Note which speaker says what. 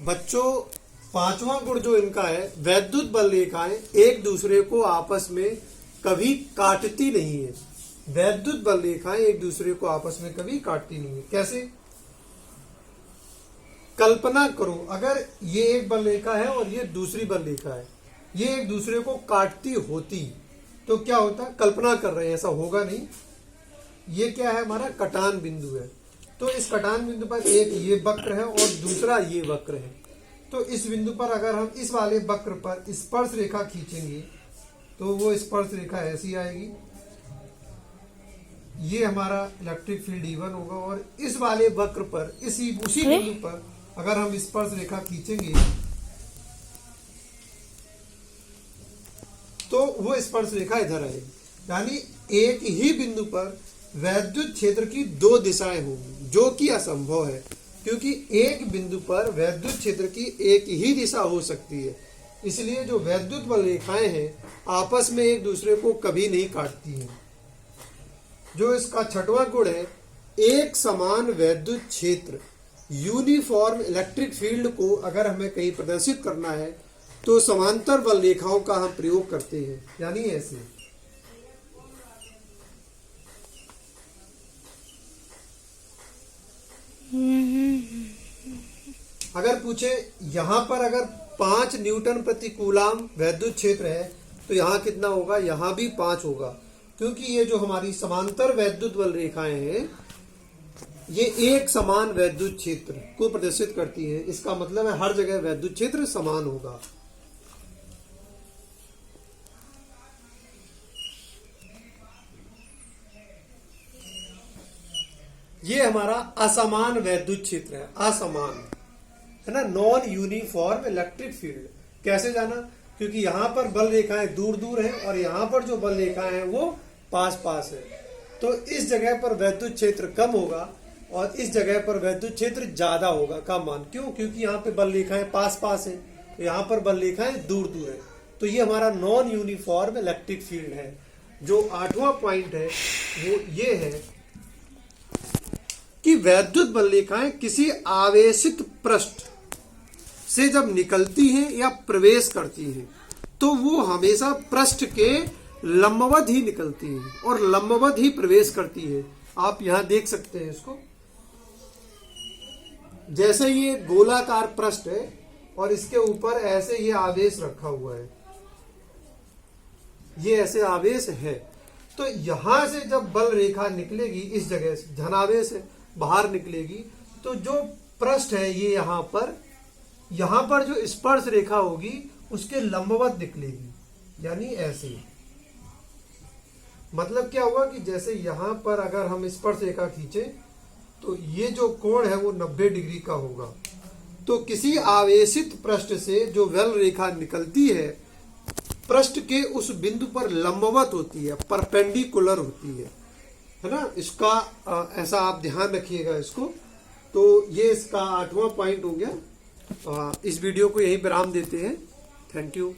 Speaker 1: बच्चों, पांचवा गुण जो इनका है, वैद्युत बल रेखाएं एक दूसरे को आपस में कभी काटती नहीं है। वैद्युत बल रेखाएं एक दूसरे को आपस में कभी काटती नहीं है। कैसे? कल्पना करो, अगर ये एक बल रेखा है और ये दूसरी बल रेखा है, ये एक दूसरे को काटती होती तो क्या होता? कल्पना कर रहे हैं, ऐसा होगा नहीं। ये क्या है? हमारा कटान बिंदु है। तो इस कटान बिंदु पर एक ये वक्र है और दूसरा ये वक्र है। तो इस बिंदु पर अगर हम इस वाले वक्र पर स्पर्श रेखा खींचेंगे तो वो स्पर्श रेखा ऐसी आएगी। ये हमारा इलेक्ट्रिक फील्ड E1 होगा। और इस वाले वक्र पर उसी बिंदु पर अगर हम स्पर्श रेखा खींचेंगे तो वो स्पर्श रेखा इधर आएगी। यानी एक ही बिंदु पर वैद्युत क्षेत्र की दो दिशाएं होंगी, जो कि असंभव है, क्योंकि एक बिंदु पर वैद्युत क्षेत्र की एक ही दिशा हो सकती है। इसलिए जो वैद्युत बल रेखाएं हैं आपस में एक दूसरे को कभी नहीं काटती हैं। जो इसका छठवां गुण है, एक समान वैद्युत क्षेत्र, यूनिफॉर्म इलेक्ट्रिक फील्ड को अगर हमें कहीं प्रदर्शित करना है तो समांतर बल रेखाओं का हम प्रयोग करते हैं। यानी ऐसे अगर पूछे यहां पर अगर 5 न्यूटन प्रति कूलाम वैद्युत क्षेत्र है तो यहां कितना होगा? यहां भी 5 होगा, क्योंकि ये जो हमारी समांतर वैद्युत बल रेखाएं हैं ये एक समान वैद्युत क्षेत्र को प्रदर्शित करती है। इसका मतलब है हर जगह वैद्युत क्षेत्र समान होगा। ये हमारा असमान वैद्युत क्षेत्र है। असमान है ना, नॉन यूनिफॉर्म इलेक्ट्रिक फील्ड। कैसे जाना? क्योंकि यहां पर बल रेखाएं दूर दूर है और यहां पर जो बल रेखाएं हैं वो पास पास है। तो इस जगह पर वैद्युत क्षेत्र कम होगा और इस जगह पर वैद्युत क्षेत्र ज्यादा होगा का मान। क्यों? क्योंकि यहाँ पे बल रेखाएं पास पास है, तो यहाँ पर बल रेखाएं दूर दूर है। तो ये हमारा नॉन यूनिफॉर्म इलेक्ट्रिक फील्ड है। जो 8वां पॉइंट है वो ये है कि वैद्युत बल रेखाएं किसी आवेशित पृष्ठ से जब निकलती हैं या प्रवेश करती हैं तो वो हमेशा पृष्ठ के लंबवत ही निकलती हैं और लंबवत ही प्रवेश करती है। आप यहां देख सकते हैं इसको, जैसे ये गोलाकार पृष्ठ है और इसके ऊपर ऐसे ये आवेश रखा हुआ है, ये ऐसे आवेश है। तो यहां से जब बल रेखा निकलेगी, इस जगह से धनावेश है, बाहर निकलेगी, तो जो पृष्ठ है ये यहां पर जो स्पर्श रेखा होगी उसके लंबवत निकलेगी। यानी ऐसे, मतलब क्या हुआ कि जैसे यहां पर अगर हम स्पर्श रेखा खींचे तो ये जो कोण है वो 90 डिग्री का होगा। तो किसी आवेशित पृष्ठ से जो बल रेखा निकलती है पृष्ठ के उस बिंदु पर लंबवत होती है, परपेंडिकुलर होती है ना। इसका ऐसा आप ध्यान रखिएगा इसको। तो ये इसका 8वां पॉइंट हो गया। इस वीडियो को यहीं विराम देते हैं। Thank you.